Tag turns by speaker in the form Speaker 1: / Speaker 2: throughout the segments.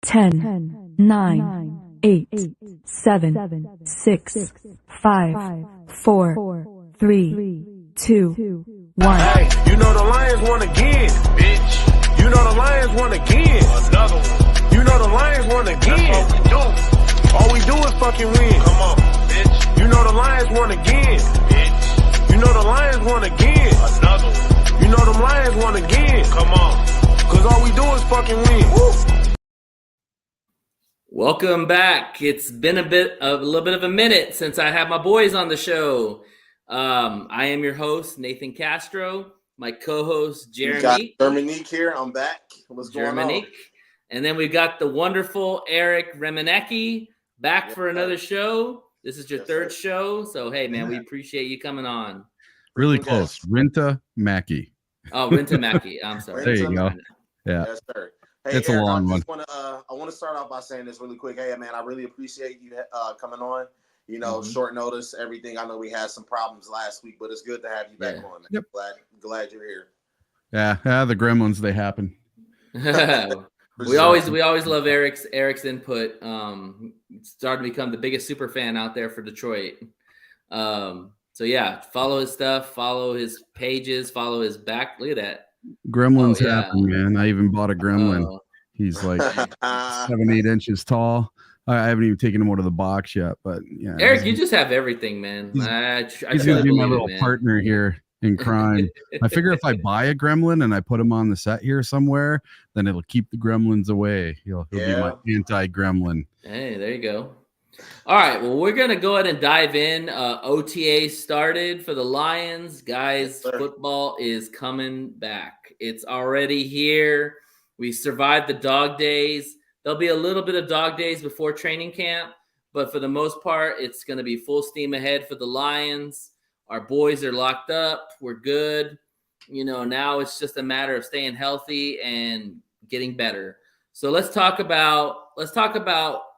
Speaker 1: 10, 9, 8, 7, 6, 5, 4, 3, 2, 1.
Speaker 2: Hey, you know the Lions won again, bitch. You know the Lions won again. Another one. You know the Lions won again. That's what we do. All we do is fucking win. Come on, bitch. You know the Lions won again, bitch. You know the Lions won again. Another one. You know the Lions won again. Come on. Cause all we do is fucking win. Woo.
Speaker 3: Welcome back. It's been a little bit of a minute since I had my boys on the show. I am your host, Nathan Castro. My co-host, Jeremy.
Speaker 4: You got Germanique here. I'm back. What's going on?
Speaker 3: And then we've got the wonderful Eric Remenecki back for another show. This is your third show. So, hey, man, we appreciate you coming on.
Speaker 5: Really close. Rinta Mackey.
Speaker 3: Oh, Rinta Mackey. I'm sorry.
Speaker 5: There you go. Yeah.
Speaker 4: Yes, sir. Hey,
Speaker 5: it's
Speaker 4: Eric,
Speaker 5: a long one.
Speaker 4: I want to start off by saying this really quick. Hey, man, I really appreciate you coming on. You know, short notice, everything. I know we had some problems last week, but it's good to have you back on. Man.
Speaker 5: Yep.
Speaker 4: Glad you're here.
Speaker 5: Yeah, the gremlins, they happen.
Speaker 3: we always love Eric's input. Started to become the biggest super fan out there for Detroit. So yeah, follow his stuff, follow his pages, follow his back. Look at that.
Speaker 5: Gremlins happen, man. I even bought a gremlin. He's like 7-8 inches tall. I haven't even taken him out of the box yet, but yeah.
Speaker 3: Eric, you just have everything, man.
Speaker 5: He's gonna be my little partner here in crime. I figure if I buy a gremlin and I put him on the set here somewhere, then it'll keep the gremlins away. He'll be my anti-gremlin.
Speaker 3: Hey, there you go. All right, well, we're gonna go ahead and dive in. OTA started for the Lions, guys. Football is coming back. It's already here. We survived the dog days. There'll be a little bit of dog days before training camp, but for the most part, it's going to be full steam ahead for the Lions. Our boys are locked up. We're good. You know, now it's just a matter of staying healthy and getting better. So let's talk about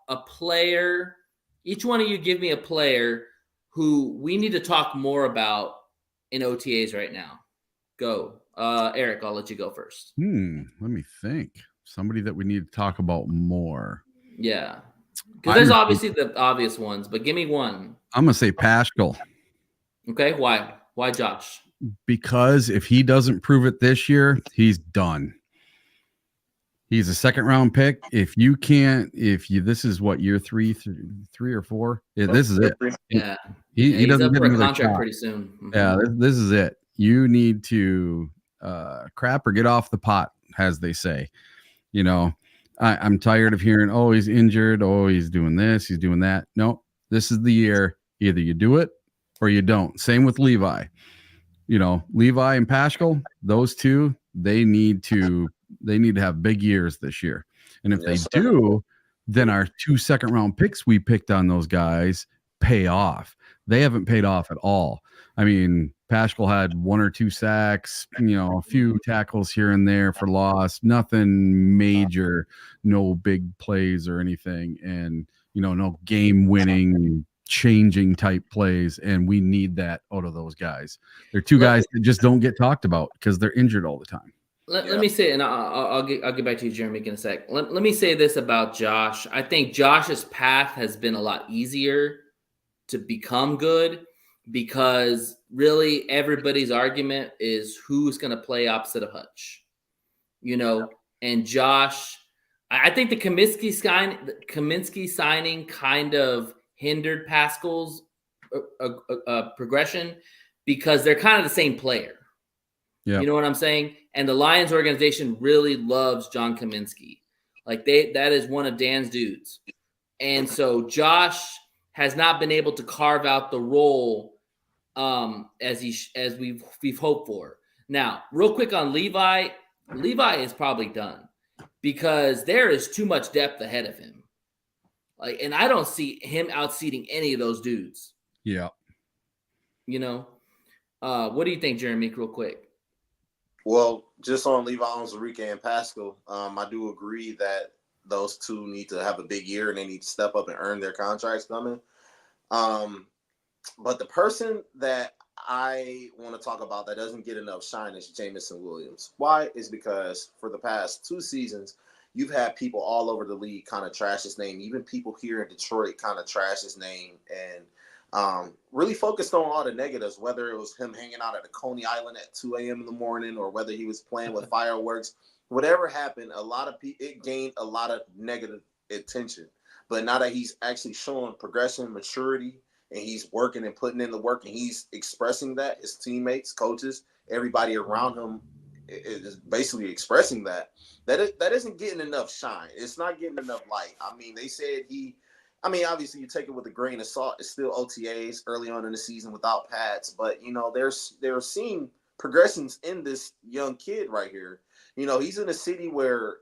Speaker 3: a player. Each one of you give me a player who we need to talk more about in OTAs right now. Go. Eric, I'll let you go first.
Speaker 5: Let me think. Somebody that we need to talk about more.
Speaker 3: Yeah. Because there's obviously the obvious ones, but give me one.
Speaker 5: I'm going to say Paschal.
Speaker 3: Okay. Why? Why Josh?
Speaker 5: Because if he doesn't prove it this year, he's done. He's a second round pick. This is what, year three or four? Yeah, this is it.
Speaker 3: Yeah.
Speaker 5: He doesn't get
Speaker 3: a
Speaker 5: another
Speaker 3: contract
Speaker 5: shot
Speaker 3: pretty soon. Mm-hmm.
Speaker 5: Yeah, this is it. You need to crap or get off the pot, as they say. You know, I'm tired of hearing, oh, he's injured. Oh, he's doing this. He's doing that. No, this is the year. Either you do it or you don't. Same with Levi. You know, Levi and Paschal, those two, they need to have big years this year. And if they do, then our 2 second-round picks we picked on those guys pay off. They haven't paid off at all. I mean, Paschal had 1 or 2 sacks, you know, a few tackles here and there for loss, nothing major, no big plays or anything, and, you know, no game-winning, changing type plays, and we need that out of those guys. They're 2 guys that just don't get talked about because they're injured all the time.
Speaker 3: Let me say, and I'll get back to you, Jeremy, in a sec. Let me say this about Josh. I think Josh's path has been a lot easier to become good because really everybody's argument is who's going to play opposite of Hutch, you know, and Josh, I think the Kaminsky signing kind of hindered Paschal's progression because they're kind of the same player. Yeah. You know what I'm saying? And the Lions organization really loves John Kaminsky. Like that is one of Dan's dudes. And so Josh has not been able to carve out the role as we've hoped for. Now, real quick on Levi. Levi is probably done because there is too much depth ahead of him. Like, and I don't see him outseating any of those dudes.
Speaker 5: Yeah.
Speaker 3: You know, what do you think, Jeremy, real quick?
Speaker 4: Well, just on Levi Onwuzurike and Paschal, I do agree that those two need to have a big year and they need to step up and earn their contracts coming. But the person that I want to talk about that doesn't get enough shine is Jameson Williams. Why? Is because for the past 2 seasons, you've had people all over the league kind of trash his name. Even people here in Detroit kind of trash his name and really focused on all the negatives, whether it was him hanging out at a Coney Island at 2 a.m. in the morning or whether he was playing with fireworks. Whatever happened, a lot of people, it gained a lot of negative attention. But now that he's actually showing progression, maturity, and he's working and putting in the work, and he's expressing that, his teammates, coaches, everybody around him is basically expressing that isn't getting enough shine. It's not getting enough light. I mean, they said obviously you take it with a grain of salt. It's still OTAs early on in the season without pads, but they're seeing progressions in this young kid right here. He's in a city where,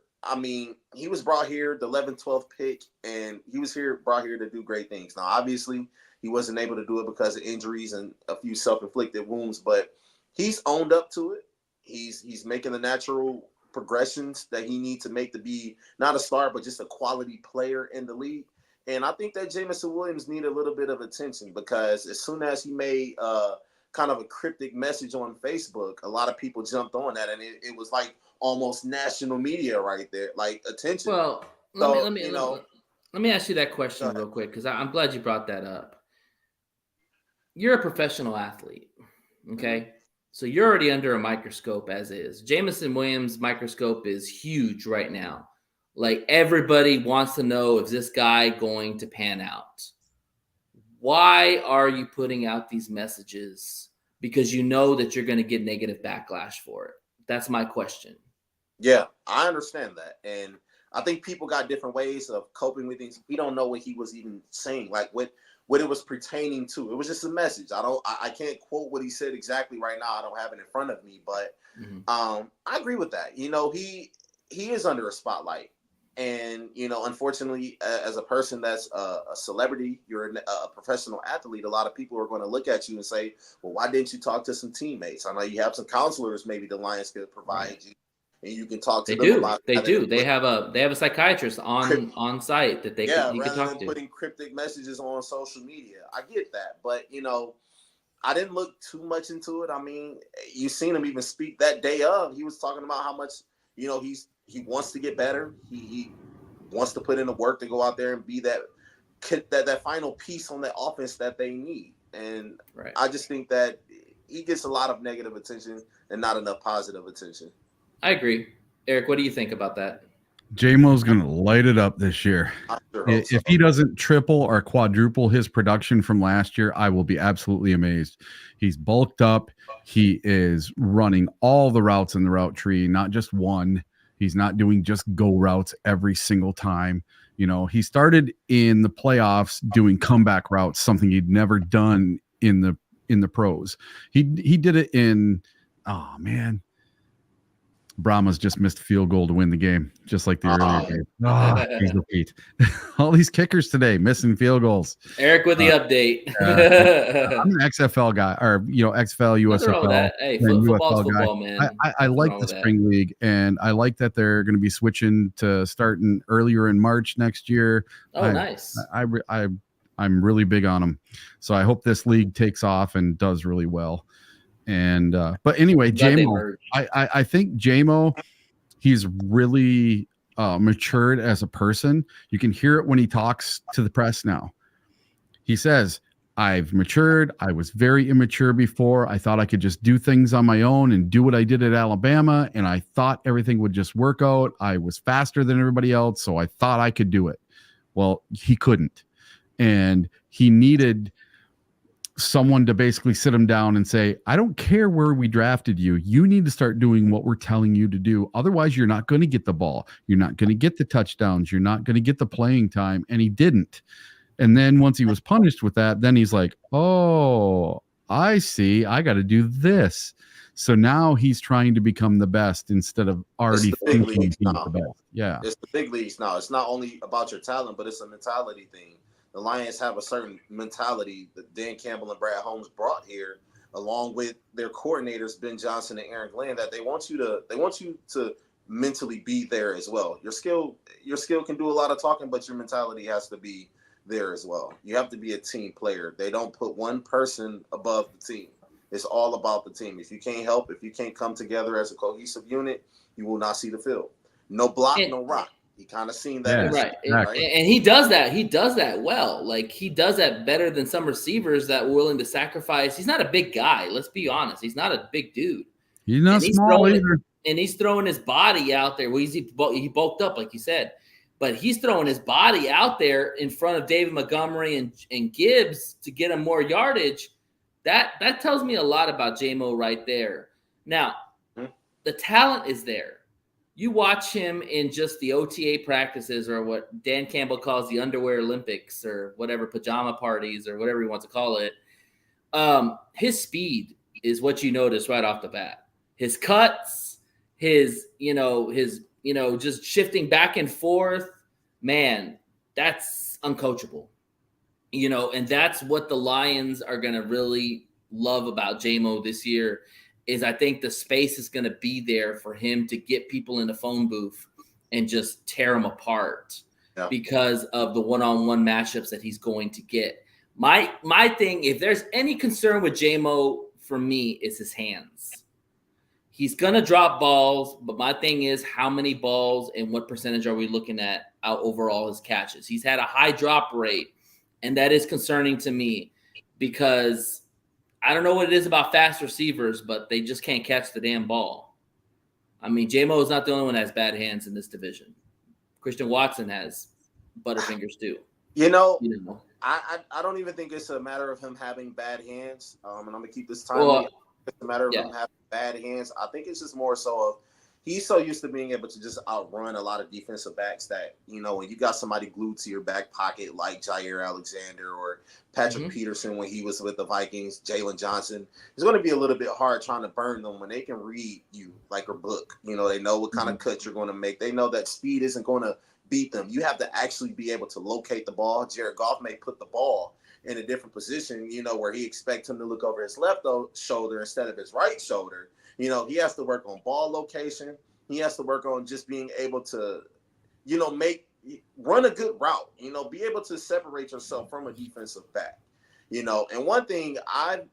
Speaker 4: he was brought here, the 11th, 12th pick, and he was brought here to do great things. Now, obviously, he wasn't able to do it because of injuries and a few self-inflicted wounds, but he's owned up to it. He's making the natural progressions that he needs to make to be not a star, but just a quality player in the league. And I think that Jameson Williams need a little bit of attention because as soon as he made kind of a cryptic message on Facebook, a lot of people jumped on that, and it was like almost national media right there, like attention.
Speaker 3: Well, let me ask you that question real quick because I'm glad you brought that up. You're a professional athlete, okay? Mm-hmm. So you're already under a microscope as is. Jameson Williams' microscope is huge right now. Like everybody wants to know, is this guy going to pan out? Why are you putting out these messages? Because you know that you're going to get negative backlash for it. That's my question.
Speaker 4: Yeah, I understand that. And I think people got different ways of coping with things. We don't know what he was even saying, like what it was pertaining to. It was just a message. I can't quote what he said exactly right now. I don't have it in front of me, but I agree with that. He is under a spotlight. And, unfortunately, as a person that's a celebrity, you're a professional athlete, a lot of people are going to look at you and say, well, why didn't you talk to some teammates? I know you have some counselors maybe the Lions could provide you, and you can talk to them about
Speaker 3: They do. They have a psychiatrist on site that they can talk to.
Speaker 4: Rather than putting cryptic messages on social media. I get that. But, I didn't look too much into it. I mean, you seen him even speak that day of. He was talking about how much, he wants to get better. He wants to put in the work to go out there and be that final piece on that offense that they need. And I just think that he gets a lot of negative attention and not enough positive attention.
Speaker 3: I agree. Eric, what do you think about that?
Speaker 5: J-Mo's going to light it up this year. If he doesn't triple or quadruple his production from last year, I will be absolutely amazed. He's bulked up. He is running all the routes in the route tree, not just one. He's not doing just go routes every single time. He started in the playoffs doing comeback routes, something he'd never done in the pros. He did it in, Brahmas just missed a field goal to win the game, just like the earlier game. Repeat. All these kickers today missing field goals.
Speaker 3: Eric with the update.
Speaker 5: I'm an XFL guy, or XFL, USFL.
Speaker 3: Hey, football's football, man.
Speaker 5: I like the spring league, and I like that they're going to be switching to starting earlier in March next year.
Speaker 3: Nice.
Speaker 5: I'm really big on them, so I hope this league takes off and does really well. And but anyway, J-Mo, I think J-Mo, he's really matured as a person. You can hear it when he talks to the press now. He says, I've matured. I was very immature before. I thought I could just do things on my own and do what I did at Alabama, and I thought everything would just work out. I was faster than everybody else, so I thought I could do it. Well, he couldn't, and he needed someone to basically sit him down and say, I don't care where we drafted you. You need to start doing what we're telling you to do. Otherwise, you're not going to get the ball. You're not going to get the touchdowns. You're not going to get the playing time. And he didn't. And then once he was punished with that, then he's like, oh, I see. I got to do this. So now he's trying to become the best instead of already thinking he's the best. Yeah.
Speaker 4: It's the big leagues now. It's not only about your talent, but it's a mentality thing. The Lions have a certain mentality that Dan Campbell and Brad Holmes brought here, along with their coordinators, Ben Johnson and Aaron Glenn, that they want you to mentally be there as well. Your skill can do a lot of talking, but your mentality has to be there as well. You have to be a team player. They don't put one person above the team. It's all about the team. If you can't help, if you can't come together as a cohesive unit, you will not see the field. No block, no rock. He kind of seen that.
Speaker 5: Yes,
Speaker 3: Right.
Speaker 5: exactly.
Speaker 3: And he does that. He does that well. Like, he does that better than some receivers that were willing to sacrifice. He's not a big guy. Let's be honest. He's not a big dude.
Speaker 5: He's not
Speaker 3: And he's
Speaker 5: small
Speaker 3: throwing
Speaker 5: either.
Speaker 3: And he's throwing his body out there. Well, he bulked up, like you said. But he's throwing his body out there in front of David Montgomery and Gibbs to get him more yardage. That tells me a lot about J-Mo right there. Now, the talent is there. You watch him in just the OTA practices, or what Dan Campbell calls the underwear Olympics, or whatever, pajama parties, or whatever he wants to call it. His speed is what you notice right off the bat. His cuts, his just shifting back and forth, man, that's uncoachable. And that's what the Lions are going to really love about J-Mo this year. Is I think the space is going to be there for him to get people in the phone booth and just tear them apart because of the one-on-one matchups that he's going to get. My thing, if there's any concern with J-Mo for me, is his hands. He's going to drop balls, but my thing is how many balls and what percentage are we looking at out overall his catches? He's had a high drop rate, and that is concerning to me because I don't know what it is about fast receivers, but they just can't catch the damn ball. I mean, J-Mo is not the only one that has bad hands in this division. Christian Watson has butterfingers too.
Speaker 4: I don't even think it's a matter of him having bad hands. And I'm gonna keep this time. It's a matter of him having bad hands. I think it's just more so of he's so used to being able to just outrun a lot of defensive backs that, when you got somebody glued to your back pocket like Jair Alexander or Patrick Peterson when he was with the Vikings, Jalen Johnson, it's going to be a little bit hard trying to burn them when they can read you like a book. They know what kind of cut you're going to make. They know that speed isn't going to beat them. You have to actually be able to locate the ball. Jared Goff may put the ball in a different position, where he expects him to look over his left shoulder instead of his right shoulder. He has to work on ball location. He has to work on just being able to, run a good route, be able to separate yourself from a defensive back, And one thing I've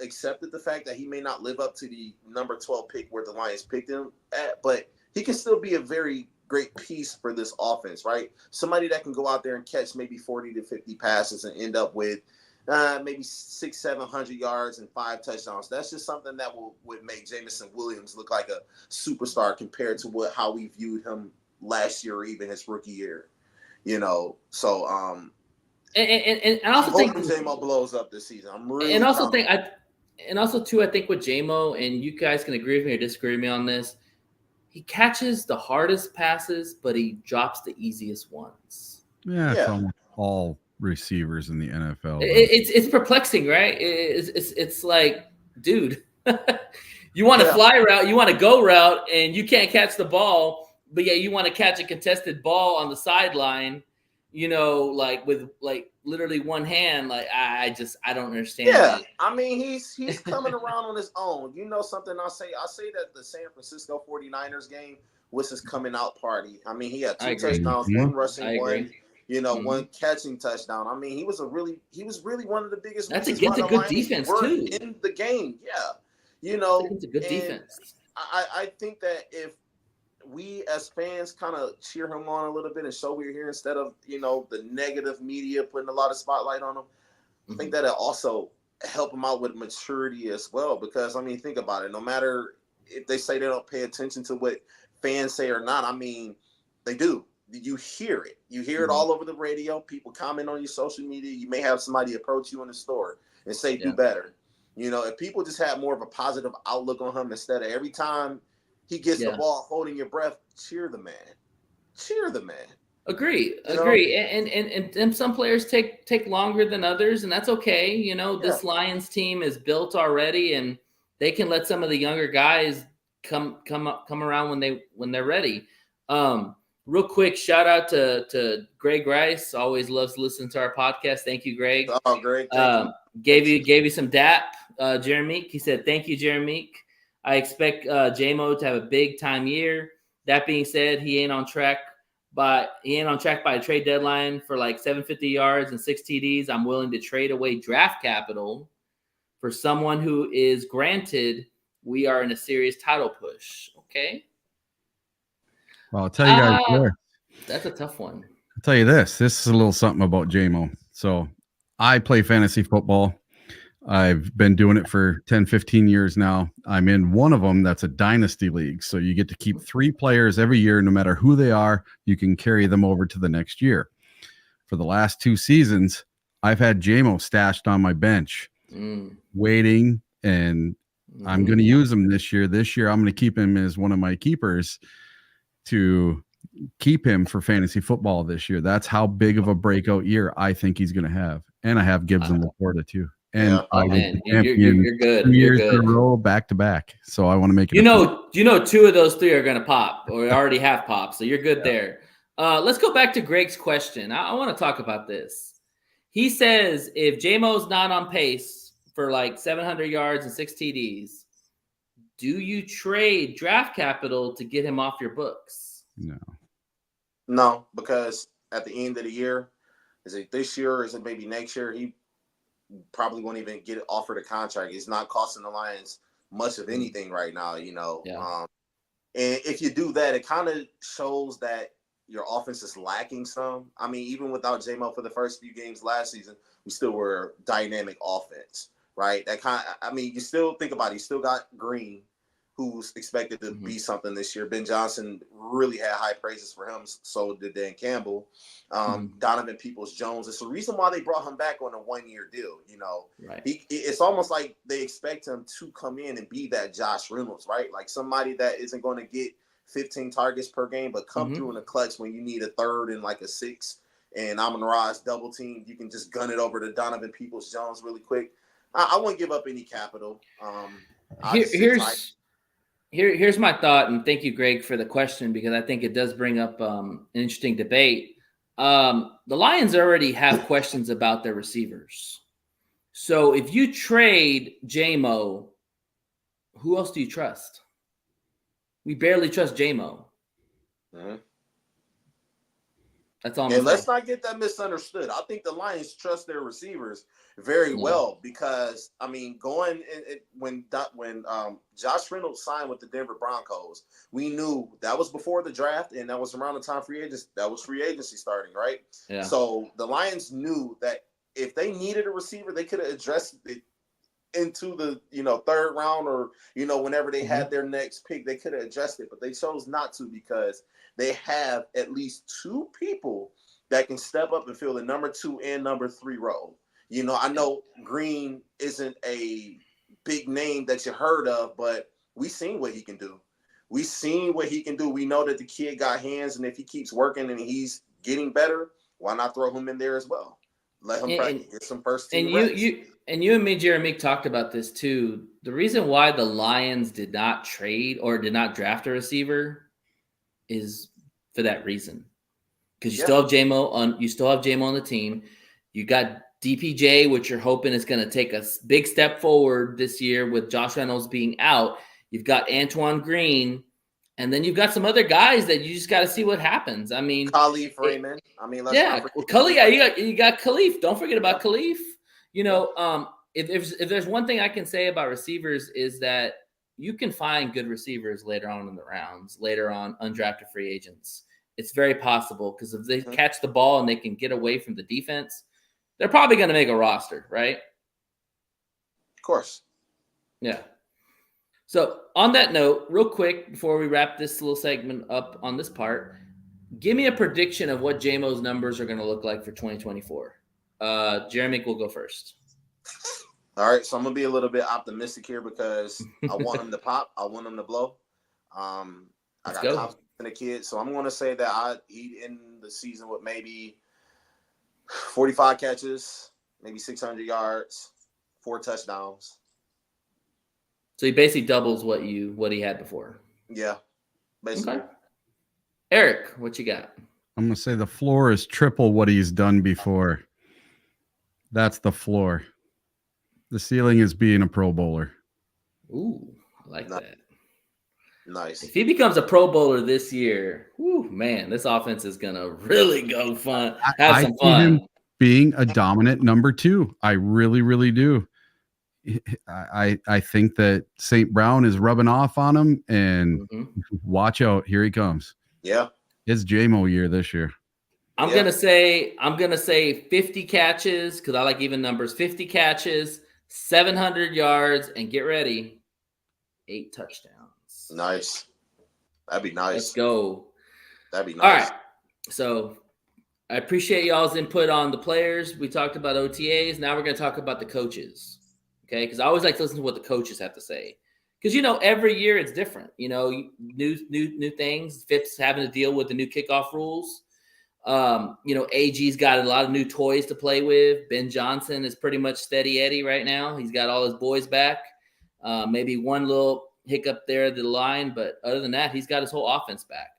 Speaker 4: accepted the fact that he may not live up to the number 12 pick where the Lions picked him at, but he can still be a very great piece for this offense, right? Somebody that can go out there and catch maybe 40 to 50 passes and end up with maybe 600-700 yards and 5 touchdowns. That's just something that would make Jameson Williams look like a superstar compared to how we viewed him last year or even his rookie year. So
Speaker 3: and I also think
Speaker 4: J-Mo blows up this season. I'm really
Speaker 3: and also think I think with J-Mo, and you guys can agree with me or disagree with me on this, he catches the hardest passes, but he drops the easiest ones.
Speaker 5: Yeah. It's almost all receivers in the NFL.
Speaker 3: It's perplexing, right? It's like, dude, you want a fly route, you want a go route, and you can't catch the ball, but you want to catch a contested ball on the sideline, like with literally one hand. Like I don't understand.
Speaker 4: Yeah, I mean he's coming around on his own. Something I say that the San Francisco 49ers game was his coming out party. I mean he had 2 touchdowns, 1 rushing, one catching touchdown. I mean, he was really one of the biggest.
Speaker 3: That's against a good defense too
Speaker 4: in the game. Yeah,
Speaker 3: it's a good defense.
Speaker 4: I think that if we as fans kind of cheer him on a little bit and show we're here instead of the negative media putting a lot of spotlight on him, I think that it also help him out with maturity as well. Because I mean, think about it. No matter if they say they don't pay attention to what fans say or not, I mean, they do. You hear it. You hear it all over the radio. People comment on your social media. You may have somebody approach you in the store and say, do better. If people just have more of a positive outlook on him instead of every time he gets the ball holding your breath, cheer the man. Cheer the man.
Speaker 3: Agree. And some players take longer than others, and that's okay. This Lions team is built already, and they can let some of the younger guys come around when they're ready. Real quick, shout out to Greg Rice. Always loves listening to our podcast. Thank you, Greg.
Speaker 4: Oh, Greg.
Speaker 3: Gave you some dap, Jeremy. He said, thank you, Jeremy. I expect J-Mo to have a big time year. That being said, he ain't on track by a trade deadline for like 750 yards and 6 TDs. I'm willing to trade away draft capital for someone who is granted we are in a serious title push. Okay.
Speaker 5: Well, I'll tell you guys this.
Speaker 3: That's a tough one.
Speaker 5: I'll tell you this. This is a little something about JMO. So I play fantasy football. I've been doing it for 10, 15 years now. I'm in one of them that's a dynasty league. So you get to keep 3 players every year, no matter who they are. You can carry them over to the next year. For the last 2 seasons, I've had JMO stashed on my bench, waiting, and I'm going to use him this year. This year, I'm going to keep him as one of my keepers to keep him for fantasy football this year. That's how big of a breakout year I think he's going to have. And I have Gibbs and Laporta too. And
Speaker 3: you're good.
Speaker 5: 2 years in a row, back to back. So I want to make it.
Speaker 3: You know, 2 of those 3 are going to pop, or already have popped. So you're good there. Let's go back to Greg's question. I want to talk about this. He says if JMO's not on pace for like 700 yards and 6 TDs, do you trade draft capital to get him off your books?
Speaker 4: No, because at the end of the year, is it this year or is it maybe next year? He probably won't even get offered a contract. It's not costing the Lions much of anything right now, you know.
Speaker 3: Yeah.
Speaker 4: And if you do that, it kind of shows that your offense is lacking some. I mean, even without JMO for the first few games last season, we still were a dynamic offense, right? You still think about it. You still got Green, who's expected to be something this year. Ben Johnson really had high praises for him. So did Dan Campbell. Donovan Peoples-Jones. It's the reason why they brought him back on a 1-year deal. You know,
Speaker 3: right.
Speaker 4: It's almost like they expect him to come in and be that Josh Reynolds, right? Like somebody that isn't going to get 15 targets per game, but come through in the clutch when you need a third and like a 6 and Amon-Ra's double team. You can just gun it over to Donovan Peoples-Jones really quick. I wouldn't give up any capital.
Speaker 3: Here's my thought, and thank you, Greg, for the question, because I think it does bring up an interesting debate. The Lions already have questions about their receivers. So if you trade JMO, who else do you trust? We barely trust JMO. That's all.
Speaker 4: And let's not get that misunderstood. I think the Lions trust their receivers very well because, I mean, when Josh Reynolds signed with the Denver Broncos, we knew that was before the draft and that was around the time free agency starting, right?
Speaker 3: Yeah.
Speaker 4: So the Lions knew that if they needed a receiver, they could have addressed it into the 3rd round or whenever they had their next pick, they could have addressed it, but they chose not to because they have at least 2 people that can step up and fill the number 2 and number 3 role. I know Green isn't a big name that you heard of, but we've seen what he can do. We know that the kid got hands, and if he keeps working and he's getting better, why not throw him in there as well? Let him practice, get some first team reps.
Speaker 3: You and me, Jeremy, talked about this too. The reason why the Lions did not trade or did not draft a receiver is for that reason. Because you still have JMO on the team. You got DPJ, which you're hoping is going to take a big step forward this year with Josh Reynolds being out. You've got Antoine Green, and then you've got some other guys that you just got to see what happens. I mean,
Speaker 4: Khalif Raymond. I mean,
Speaker 3: Khalif. You got Khalif. Don't forget about Khalif. If there's one thing I can say about receivers is that you can find good receivers later on in the rounds, later on undrafted free agents. It's very possible because if they catch the ball and they can get away from the defense, they're probably going to make a roster, right?
Speaker 4: Of course.
Speaker 3: Yeah. So on that note, real quick, before we wrap this little segment up on this part, give me a prediction of what JMO's numbers are going to look like for 2024. Jeremy will go first.
Speaker 4: All right, so I'm going to be a little bit optimistic here because I want him to pop. I want him to blow. I got confidence in the kid, so I'm going to say that he'd end the season with maybe 45 catches, maybe 600 yards, 4 touchdowns.
Speaker 3: So he basically doubles what he had before.
Speaker 4: Yeah, basically.
Speaker 3: Okay. Eric, what you got?
Speaker 5: I'm going to say the floor is triple what he's done before. That's the floor. The ceiling is being a Pro Bowler.
Speaker 3: Ooh, I like that.
Speaker 4: Nice.
Speaker 3: If he becomes a Pro Bowler this year, man, this offense is going to really go fun. Have some fun.
Speaker 5: See him being a dominant number 2. I really, really do. I think that St. Brown is rubbing off on him, and watch out. Here he comes.
Speaker 4: Yeah.
Speaker 5: It's JMO year this year.
Speaker 3: I'm gonna say 50 catches because I like even numbers. 50 catches, 700 yards, and get ready, 8 touchdowns.
Speaker 4: Nice. That'd be nice.
Speaker 3: Let's go.
Speaker 4: That'd be nice.
Speaker 3: All right. So I appreciate y'all's input on the players. We talked about OTAs. Now we're gonna talk about the coaches. Okay, because I always like to listen to what the coaches have to say. Because every year it's different. New things. Phipps having to deal with the new kickoff rules. AG's got a lot of new toys to play with. Ben Johnson is pretty much steady Eddie right now. He's got all his boys back. Maybe one little hiccup there at the line, but other than that, he's got his whole offense back.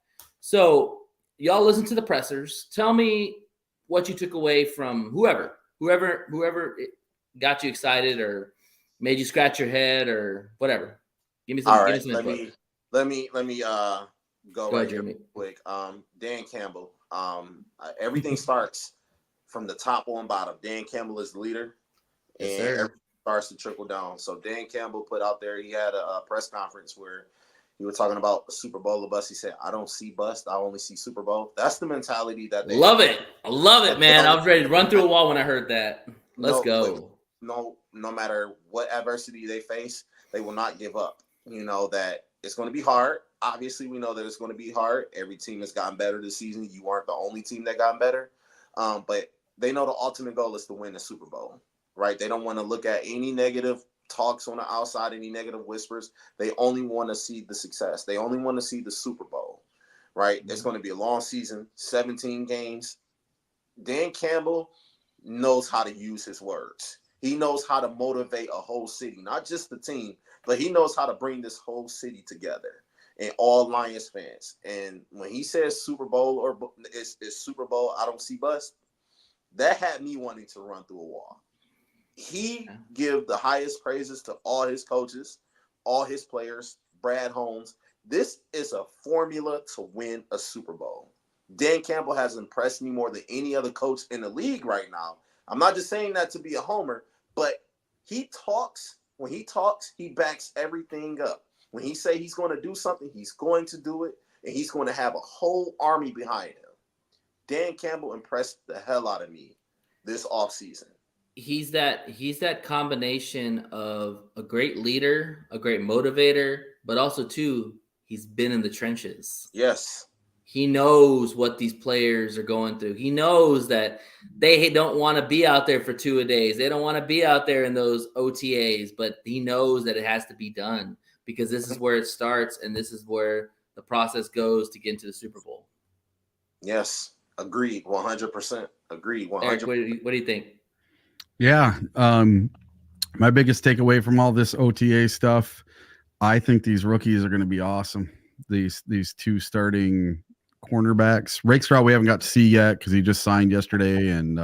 Speaker 3: So y'all listen to the pressers. Tell me what you took away from whoever got you excited or made you scratch your head or whatever. Give me some.
Speaker 4: All right,
Speaker 3: give me some input.
Speaker 4: let me go right here
Speaker 3: Jeremy.
Speaker 4: quick. Dan Campbell. Everything starts from the top on bottom. Dan Campbell is the leader,
Speaker 3: Yes,
Speaker 4: and
Speaker 3: sir.
Speaker 4: everything starts to trickle down. So Dan Campbell put out there. He had a press conference where he was talking about Super Bowl bust. He said, "I don't see bust. I only see Super Bowl." That's the mentality that they
Speaker 3: Love it. I love it, man. I was ready to run through a wall when I heard that. Let's go.
Speaker 4: No matter what adversity they face, they will not give up. That it's going to be hard. Obviously, we know that it's going to be hard. Every team has gotten better this season. You aren't the only team that got better. But they know the ultimate goal is to win the Super Bowl, right? They don't want to look at any negative talks on the outside, any negative whispers. They only want to see the success. They only want to see the Super Bowl, right? It's going to be a long season, 17 games. Dan Campbell knows how to use his words. He knows how to motivate a whole city, not just the team, but he knows how to bring this whole city together and all Lions fans. And when he says Super Bowl or it's Super Bowl, I don't see bust, that had me wanting to run through a wall. He give the highest praises to all his coaches, all his players, Brad Holmes. This is a formula to win a Super Bowl. Dan Campbell has impressed me more than any other coach in the league right now. I'm not just saying that to be a homer, but when he talks, he backs everything up. When he say he's going to do something, he's going to do it, and he's going to have a whole army behind him. Dan Campbell impressed the hell out of me this offseason.
Speaker 3: He's that combination of a great leader, a great motivator, but also too, he's been in the trenches.
Speaker 4: Yes.
Speaker 3: He knows what these players are going through. He knows that they don't want to be out there for 2 days. They don't want to be out there in those OTAs, but he knows that it has to be done because this is where it starts and this is where the process goes to get into the Super Bowl.
Speaker 4: Yes. Agreed. 100%. Agreed. 100%.
Speaker 3: Eric, what do you think?
Speaker 5: Yeah. My biggest takeaway from all this OTA stuff, I think these rookies are going to be awesome. These 2 starting cornerbacks. Rakestraw we haven't got to see yet because he just signed yesterday and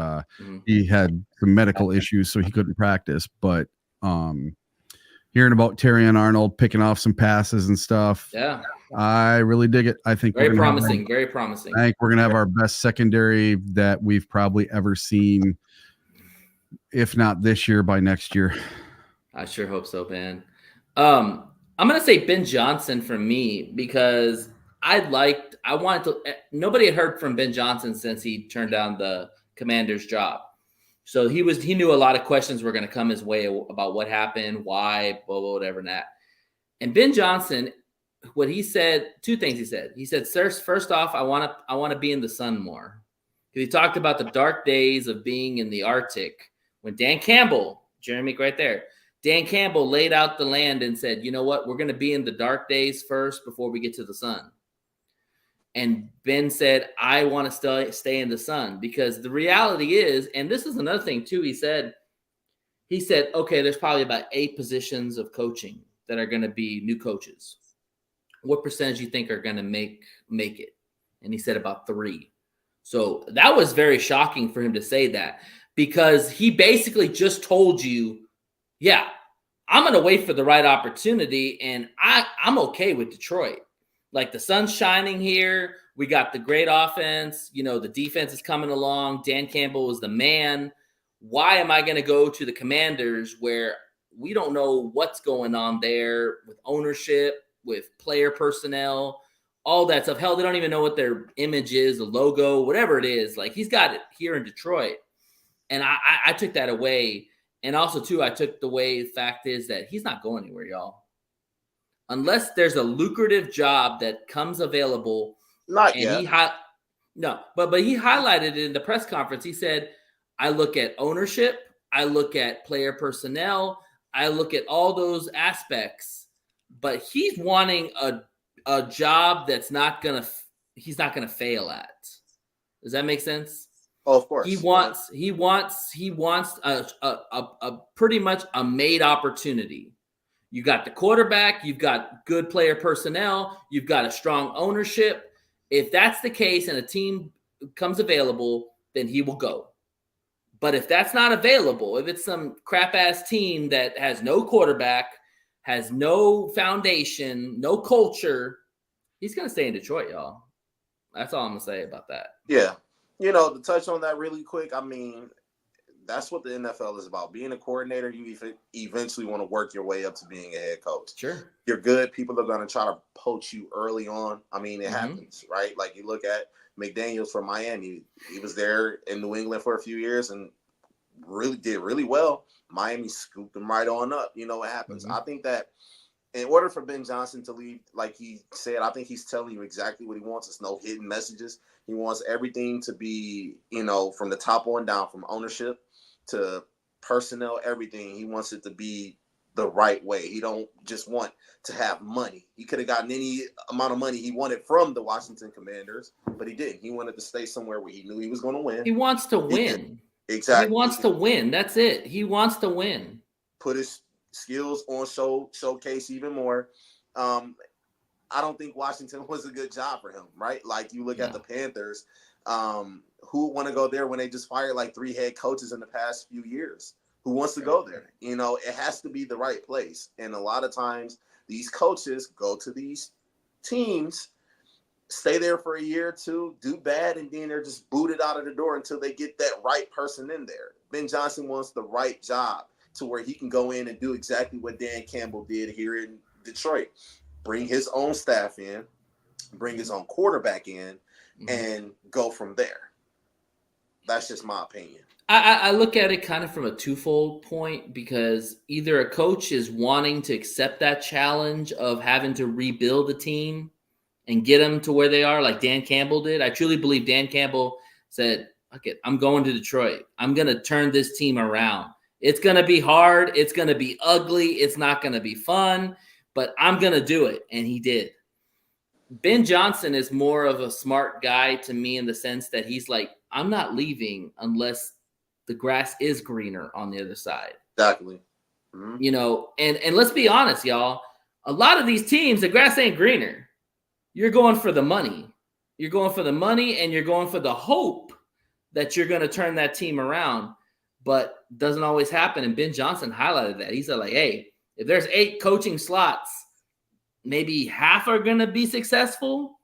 Speaker 5: he had some medical issues, so he couldn't practice. But hearing about Terrion Arnold picking off some passes and stuff,
Speaker 3: Yeah,
Speaker 5: I really dig it. I think
Speaker 3: very promising. Very promising.
Speaker 5: I think we're gonna have our best secondary that we've probably ever seen, if not this year, by next year.
Speaker 3: I sure hope so, man. I'm gonna say Ben Johnson for me because nobody had heard from Ben Johnson since he turned down the Commander's job. So he knew a lot of questions were going to come his way about what happened, why, blah, blah, whatever, and that. And Ben Johnson, what he said, 2 things he said. He said, "Sir, first off, I want to be in the sun more." Because he talked about the dark days of being in the Arctic when Dan Campbell, Jeremy right there, Dan Campbell laid out the land and said, "You know what? We're going to be in the dark days first before we get to the sun." And Ben said, "I want to stay in the sun," because the reality is, and this is another thing too, he said, okay, there's probably about 8 positions of coaching that are going to be new coaches. What percentage do you think are going to make it? And he said about 3. So that was very shocking for him to say that because he basically just told you, yeah, I'm going to wait for the right opportunity and I'm okay with Detroit. Like the sun's shining here. We got the great offense. The defense is coming along. Dan Campbell is the man. Why am I going to go to the Commanders where we don't know what's going on there with ownership, with player personnel, all that stuff. Hell, they don't even know what their image is, the logo, whatever it is. Like, he's got it here in Detroit. And I took that away. And also, too, I took the way the fact is that he's not going anywhere, y'all. Unless there's a lucrative job that comes available.
Speaker 4: Not
Speaker 3: and
Speaker 4: yet.
Speaker 3: But he highlighted it in the press conference. He said, I look at ownership. I look at player personnel. I look at all those aspects. But he's wanting a job that's he's not gonna fail at. Does that make sense?
Speaker 4: Oh, of course.
Speaker 3: He wants a pretty much a made opportunity. You got the quarterback, you've got good player personnel, you've got a strong ownership. If that's the case and a team comes available, then he will go. But if that's not available, if it's some crap ass team that has no quarterback, has no foundation, no culture, he's going to stay in Detroit, y'all. That's all I'm going to say about that.
Speaker 4: Yeah. You know, to touch on that really quick, I mean, that's what the NFL is about. Being a coordinator, you eventually want to work your way up to being a head coach.
Speaker 3: Sure.
Speaker 4: You're good. People are going to try to poach you early on. I mean, it happens, right? Like, you look at McDaniels from Miami. He was there in New England for a few years and really did really well. Miami scooped him right on up. You know what happens. I think that in order for Ben Johnson to leave, like he said, I think he's telling you exactly what he wants. It's no hidden messages. He wants everything to be, you know, from the top on down, from ownership to personnel, everything. He wants it to be the right way. He don't just want to have money. He could have gotten any amount of money he wanted from the Washington Commanders, but he didn't. He wanted to stay somewhere where he knew he was going to win.
Speaker 3: He wants to win.
Speaker 4: Exactly.
Speaker 3: He wants to win. That's it. He wants to win.
Speaker 4: Put his skills on showcase even more. I don't think Washington was a good job for him, right? Like, you look at the Panthers, who would want to go there when they just fired like 3 head coaches in the past few years? Who wants to go there? You know, it has to be the right place. And a lot of times these coaches go to these teams, stay there for a year or two, do bad, and then they're just booted out of the door until they get that right person in there. Ben Johnson wants the right job to where he can go in and do exactly what Dan Campbell did here in Detroit. Bring his own staff in, bring his own quarterback in, and go from there. That's just my opinion.
Speaker 3: I look at it kind of from a twofold point, because either a coach is wanting to accept that challenge of having to rebuild a team and get them to where they are, like Dan Campbell did. I truly believe Dan Campbell said, okay, I'm going to Detroit. I'm going to turn this team around. It's going to be hard. It's going to be ugly. It's not going to be fun, but I'm going to do it. And he did. Ben Johnson is more of a smart guy to me in the sense that he's like, I'm not leaving unless the grass is greener on the other side.
Speaker 4: Exactly.
Speaker 3: You know, and let's be honest, y'all. A lot of these teams, the grass ain't greener. You're going for the money. You're going for the money, and you're going for the hope that you're going to turn that team around, but doesn't always happen. And Ben Johnson highlighted that. He said, like, hey, if there's 8 coaching slots, maybe half are going to be successful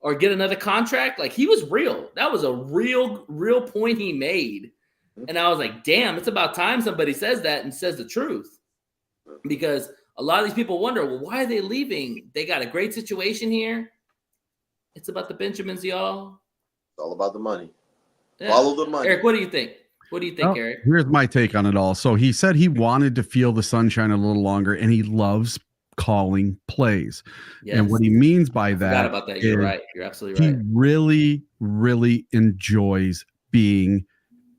Speaker 3: or get another contract. Like, he was real. That was a real point he made. And I was like, damn, it's about time somebody says that and says the truth. Because a lot of these people wonder, well, why are they leaving? They got a great situation here. It's about the Benjamins, y'all.
Speaker 4: It's all about the money.
Speaker 3: Yeah.
Speaker 4: Follow the money.
Speaker 3: Eric, what do you think? What do you think, Eric?
Speaker 5: Here's my take on it all. So he said he wanted to feel the sunshine a little longer, and he loves calling plays.
Speaker 3: Yes.
Speaker 5: And what he means by that,
Speaker 3: Forgot about that. You're right. You're absolutely
Speaker 5: he
Speaker 3: right.
Speaker 5: really, really enjoys being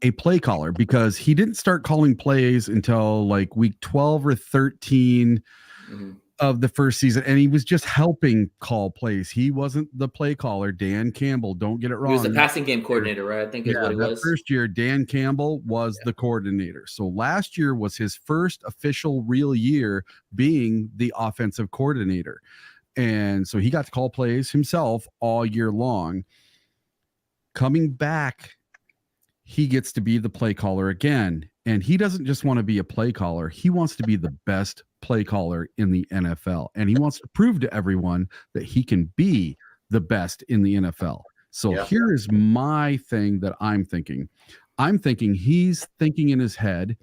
Speaker 5: a play caller, because he didn't start calling plays until like week 12 or 13 of the first season, and he was just helping call plays. He wasn't the play caller. Dan Campbell, don't get it wrong.
Speaker 3: He was the passing game coordinator, right? I think is what he was.
Speaker 5: First year, Dan Campbell was the coordinator. So last year was his first official real year being the offensive coordinator. And so he got to call plays himself all year long. Coming back, he gets to be the play caller again. And he doesn't just want to be a play caller. He wants to be the best play caller in the NFL. And he wants to prove to everyone that he can be the best in the NFL. So here is my thing that I'm thinking. I'm thinking he's thinking in his head,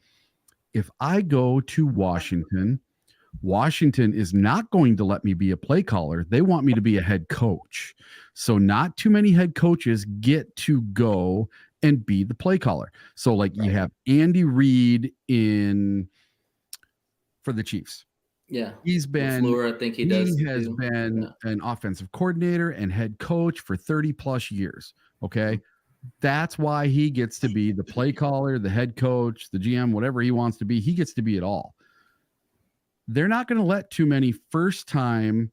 Speaker 5: if I go to Washington, Washington is not going to let me be a play caller. They want me to be a head coach. So not too many head coaches get to go and be the play caller. So like you have Andy Reid for the Chiefs.
Speaker 3: Yeah.
Speaker 5: He's been,
Speaker 3: LaFleur, I think he has
Speaker 5: been an offensive coordinator and head coach for 30 plus years. Okay. That's why he gets to be the play caller, the head coach, the GM, whatever he wants to be. He gets to be it all. They're not going to let too many first time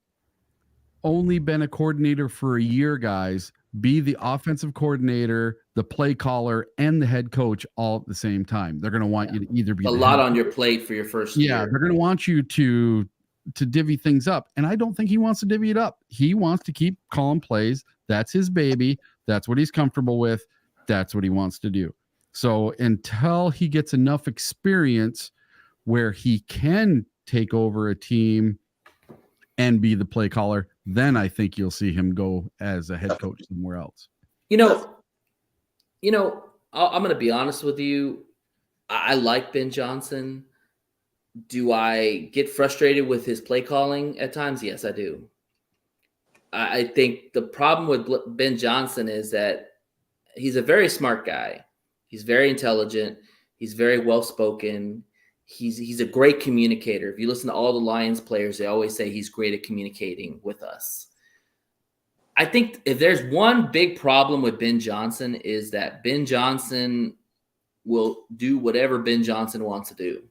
Speaker 5: only been a coordinator for a year guys be the offensive coordinator, the play caller, and the head coach all at the same time. They're going to want you to either be
Speaker 3: a lot on your plate for your first year.
Speaker 5: They're going to want you to divvy things up. And I don't think he wants to divvy it up. He wants to keep calling plays. That's his baby. That's what he's comfortable with. That's what he wants to do. So until he gets enough experience where he can take over a team and be the play caller, then I think you'll see him go as a head coach somewhere else.
Speaker 3: I'm going to be honest with you. I like Ben Johnson. Do I get frustrated with his play calling at times? Yes, I do. I think the problem with Ben Johnson is that he's a very smart guy. He's very intelligent. He's very well-spoken. He's a great communicator. If you listen to all the Lions players, they always say he's great at communicating with us. I think if there's one big problem with Ben Johnson is that Ben Johnson will do whatever Ben Johnson wants to do.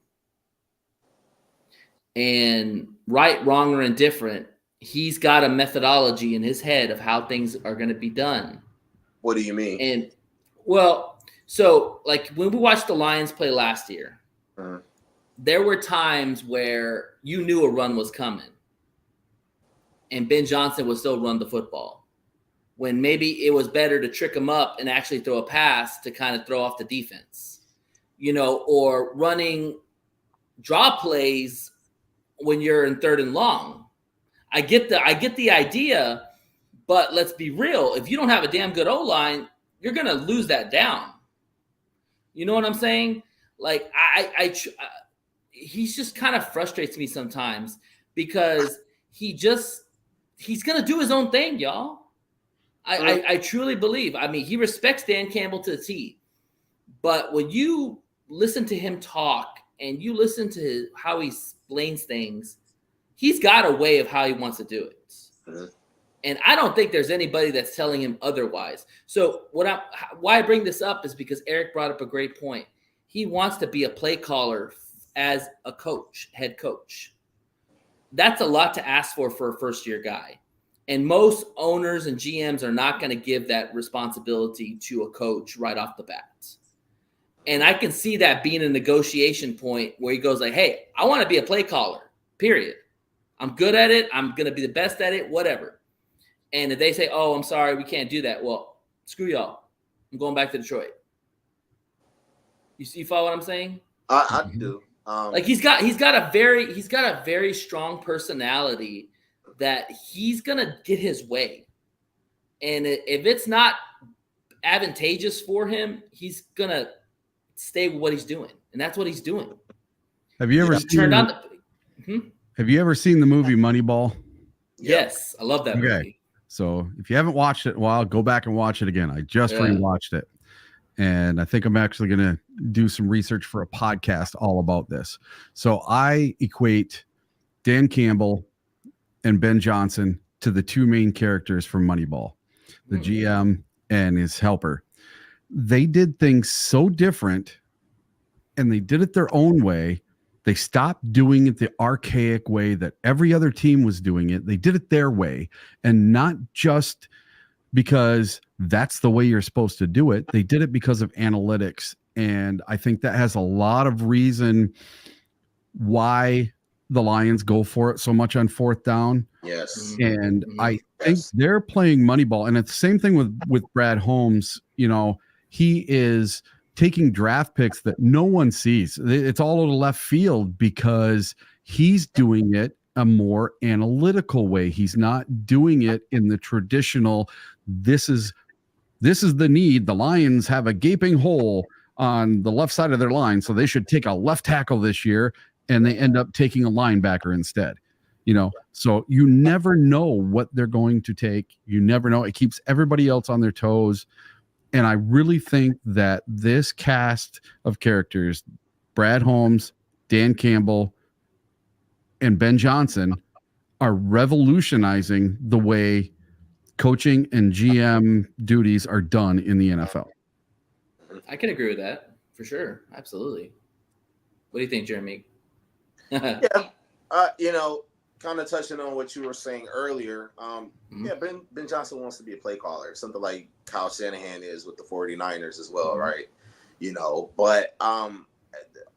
Speaker 3: And right, wrong, or indifferent, he's got a methodology in his head of how things are going to be done.
Speaker 4: What do you mean?
Speaker 3: And well, so like when we watched the Lions play last year, there were times where you knew a run was coming and Ben Johnson would still run the football when maybe it was better to trick him up and actually throw a pass to kind of throw off the defense, or running draw plays when you're in 3rd and long. I get the idea, but let's be real. If you don't have a damn good O-line, you're going to lose that down. You know what I'm saying? Like he's just kind of frustrates me sometimes because he's going to do his own thing, y'all. I truly believe. I mean, he respects Dan Campbell to the T, but when you listen to him talk and you listen to how he explains things, he's got a way of how he wants to do it. And I don't think there's anybody that's telling him otherwise. So why I bring this up is because Eric brought up a great point. He wants to be a play caller as a coach, head coach. That's a lot to ask for a first-year guy. And most owners and GMs are not going to give that responsibility to a coach right off the bat. And I can see that being a negotiation point where he goes like, hey, I want to be a play caller, period. I'm good at it. I'm going to be the best at it, whatever. And if they say, oh, I'm sorry, we can't do that. Well, screw y'all. I'm going back to Detroit. You follow what I'm saying?
Speaker 4: I do.
Speaker 3: Like he's got a very strong personality that he's gonna get his way, and if it's not advantageous for him, he's gonna stay with what he's doing, and that's what he's doing.
Speaker 5: Have you ever seen? Have you ever seen the movie Moneyball?
Speaker 3: Yes, I love that movie.
Speaker 5: So if you haven't watched it in a while, go back and watch it again. I just rewatched it. And I think I'm actually going to do some research for a podcast all about this. So I equate Dan Campbell and Ben Johnson to the two main characters from Moneyball, the GM and his helper. They did things so different and they did it their own way. They stopped doing it the archaic way that every other team was doing it. They did it their way, and not just because that's the way you're supposed to do it. They did it because of analytics. And I think that has a lot of reason why the Lions go for it so much on 4th down.
Speaker 4: Yes.
Speaker 5: And I think they're playing Moneyball. And it's the same thing with Brad Holmes. He is taking draft picks that no one sees. It's all over left field because he's doing it a more analytical way. He's not doing it in the traditional, this is the need. The Lions have a gaping hole on the left side of their line, so they should take a left tackle this year. and they end up taking a linebacker instead. You know, so you never know what they're going to take. You never know. It keeps everybody else on their toes. And I really think that this cast of characters, Brad Holmes, Dan Campbell, and Ben Johnson, are revolutionizing the way coaching and GM duties are done in the NFL.
Speaker 3: I can agree with that for sure. Absolutely. What do you think, Jeremy?
Speaker 4: Yeah, you know, kind of touching on what you were saying earlier. Yeah, Ben Johnson wants to be a play caller, something like Kyle Shanahan is with the 49ers as well, right? You know, but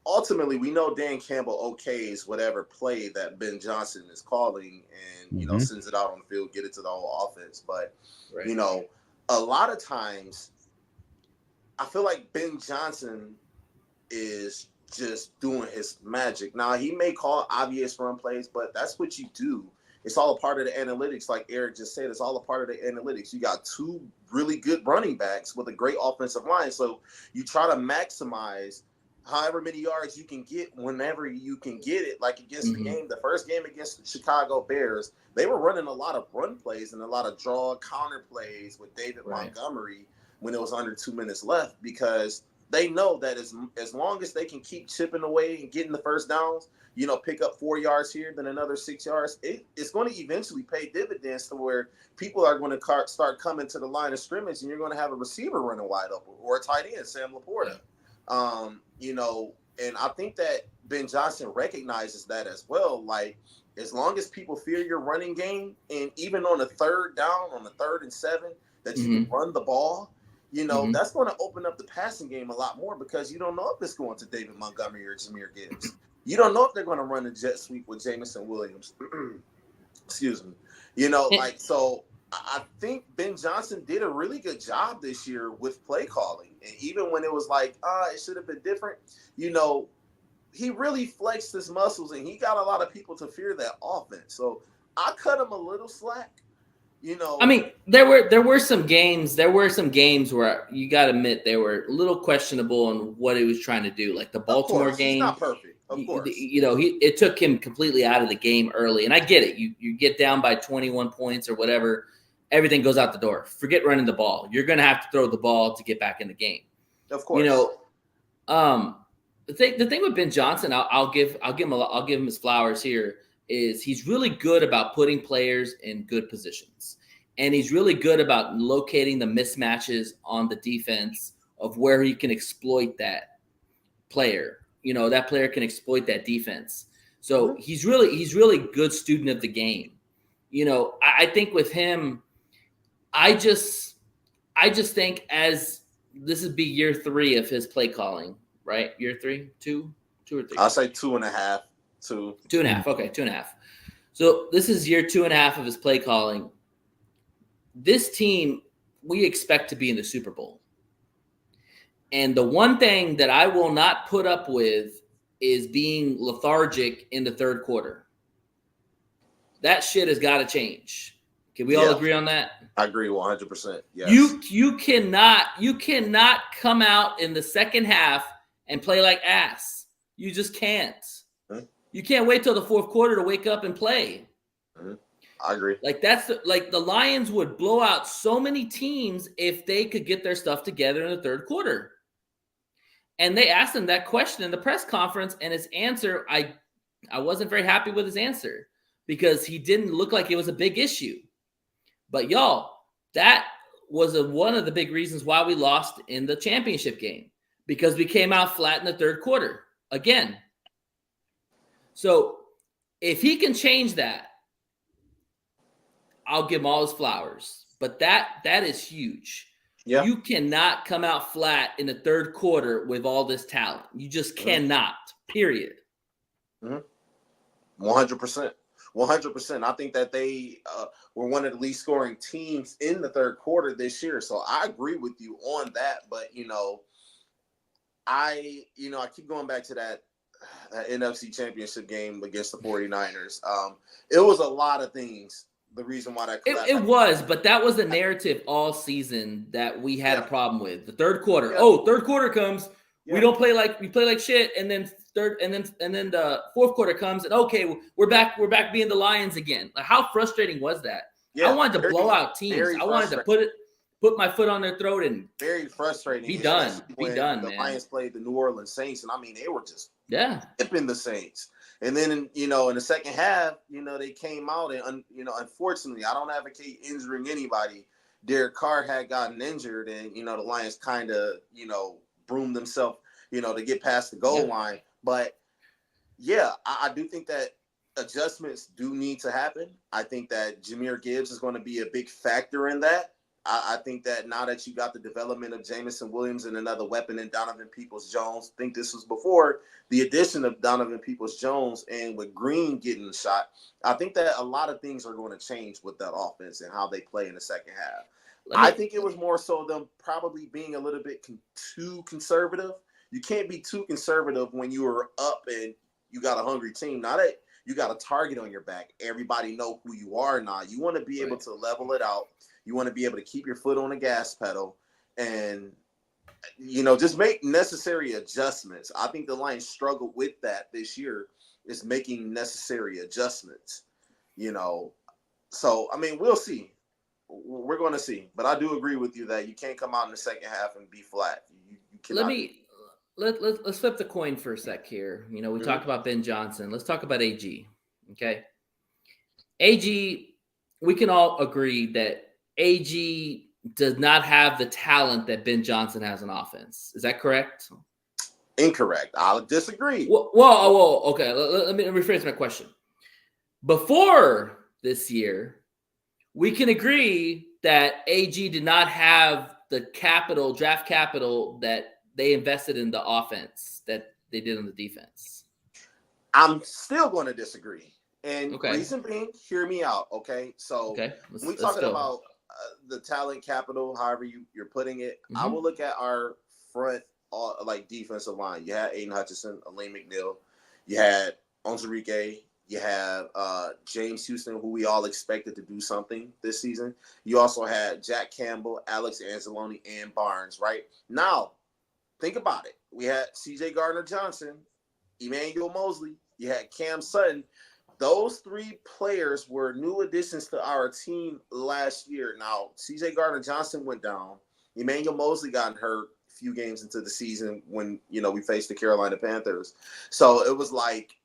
Speaker 4: ultimately we know Dan Campbell okays whatever play that Ben Johnson is calling and, you know, sends it out on the field, get it to the whole offense. But, you know, a lot of times I feel like Ben Johnson is just doing his magic. Now, he may call obvious run plays, but that's what you do. It's all a part of the analytics. Like Eric just said, it's all a part of the analytics. You got two really good running backs with a great offensive line. So you try to maximize however many yards you can get whenever you can get it. Like against the first game against the Chicago Bears, they were running a lot of run plays and a lot of draw counter plays with David Montgomery when it was under 2 minutes left, because they know that as long as they can keep chipping away and getting the first downs, you know, pick up 4 yards here, then another 6 yards, it's going to eventually pay dividends to where people are going to start coming to the line of scrimmage and you're going to have a receiver running wide open or a tight end, Sam Laporta. You know, and I think that Ben Johnson recognizes that as well. Like, as long as people fear your running game, and even on a third down, on the 3rd and 7, that you can run the ball, you know, that's going to open up the passing game a lot more, because you don't know if it's going to David Montgomery or Jahmyr Gibbs. You don't know if they're going to run a jet sweep with Jameson Williams. Excuse me. You know, like, so I think Ben Johnson did a really good job this year with play calling. And even when it was like, it should have been different, you know, he really flexed his muscles and he got a lot of people to fear that offense. So I cut him a little slack. You know,
Speaker 3: I mean, there were some games where you got to admit they were a little questionable on what he was trying to do. Like the Baltimore game,
Speaker 4: he's not perfect. Of course,
Speaker 3: you know, it took him completely out of the game early, and I get it. You get down by 21 points or whatever, everything goes out the door. Forget running the ball. You're going to have to throw the ball to get back in the game.
Speaker 4: Of course,
Speaker 3: you know. The thing with Ben Johnson, I'll give him his flowers here. Is he's really good about putting players in good positions. And he's really good about locating the mismatches on the defense of where he can exploit that player. You know, that player can exploit that defense. So he's really good student of the game. You know, I think with him, I just think as this would be year 3 of his play calling, right? Year 3, 2 or 3?
Speaker 4: I'll say 2.5.
Speaker 3: 2.5. Okay, 2.5. So this is year 2.5 of his play calling. This team, we expect to be in the Super Bowl. And the one thing that I will not put up with is being lethargic in the third quarter. That shit has got to change. Can we all agree on that?
Speaker 4: I agree 100%. Yes.
Speaker 3: You cannot come out in the second half and play like ass. You just can't. You can't wait till the fourth quarter to wake up and play.
Speaker 4: I agree.
Speaker 3: Like the Lions would blow out so many teams if they could get their stuff together in the third quarter. And they asked him that question in the press conference, and his answer, I wasn't very happy with his answer because he didn't look like it was a big issue. But y'all, that was one of the big reasons why we lost in the championship game, because we came out flat in the third quarter again. So if he can change that, I'll give him all his flowers. But that is huge. Yeah. You cannot come out flat in the third quarter with all this talent. You just cannot, period.
Speaker 4: 100%. 100%. I think that they were one of the least scoring teams in the third quarter this year. So I agree with you on that. But, I keep going back to that NFC Championship game against the 49ers. It was a lot of things. The reason why that
Speaker 3: it was, but that was the narrative all season that we had a problem with. The third quarter. Third quarter comes. We don't play like we play like shit, and then the fourth quarter comes, and okay, we're back being the Lions again. Like, how frustrating was that?
Speaker 4: Yeah,
Speaker 3: I wanted to blow out teams. I wanted to put my foot on their throat and
Speaker 4: very frustrating.
Speaker 3: Be done,
Speaker 4: the
Speaker 3: man.
Speaker 4: Lions played the New Orleans Saints, and I mean, they were just
Speaker 3: tipping
Speaker 4: the Saints. And then, in the second half, they came out and, unfortunately, I don't advocate injuring anybody. Derek Carr had gotten injured, and, the Lions kind of, broomed themselves, to get past the goal line. But, yeah, I do think that adjustments do need to happen. I think that Jahmyr Gibbs is going to be a big factor in that. I think that now that you got the development of Jameson Williams and another weapon in Donovan Peoples-Jones, I think this was before the addition of Donovan Peoples-Jones, and with Green getting shot, I think that a lot of things are going to change with that offense and how they play in the second half. I think it was more so them probably being a little bit too conservative. You can't be too conservative when you are up and you got a hungry team. Now that you got a target on your back, everybody know who you are now. You want to be able to level it out. You want to be able to keep your foot on the gas pedal and, just make necessary adjustments. I think the Lions struggled with that this year, is making necessary adjustments, So, I mean, we'll see. We're going to see. But I do agree with you that you can't come out in the second half and be flat. You cannot.
Speaker 3: Let's flip the coin for a sec here. We talked about Ben Johnson. Let's talk about AG. Okay. AG, we can all agree that AG does not have the talent that Ben Johnson has on offense. Is that correct?
Speaker 4: Incorrect. I'll disagree.
Speaker 3: Whoa. Okay. Let me rephrase my question. Before this year, we can agree that AG did not have the draft capital that they invested in the offense that they did on the defense.
Speaker 4: I'm still going to disagree. And reason being, hear me out, okay? So when we're talking about the talent capital, however you're putting it, I will look at our front defensive line. You had Aiden Hutchinson, Elaine McNeil. You had Onwuzurike. You have James Houston, who we all expected to do something this season. You also had Jack Campbell, Alex Anzalone, and Barnes, right? Now, think about it. We had C.J. Gardner-Johnson, Emmanuel Mosley. You had Cam Sutton. Those three players were new additions to our team last year. Now, C.J. Gardner-Johnson went down. Emmanuel Mosley got hurt a few games into the season when, we faced the Carolina Panthers. So it was like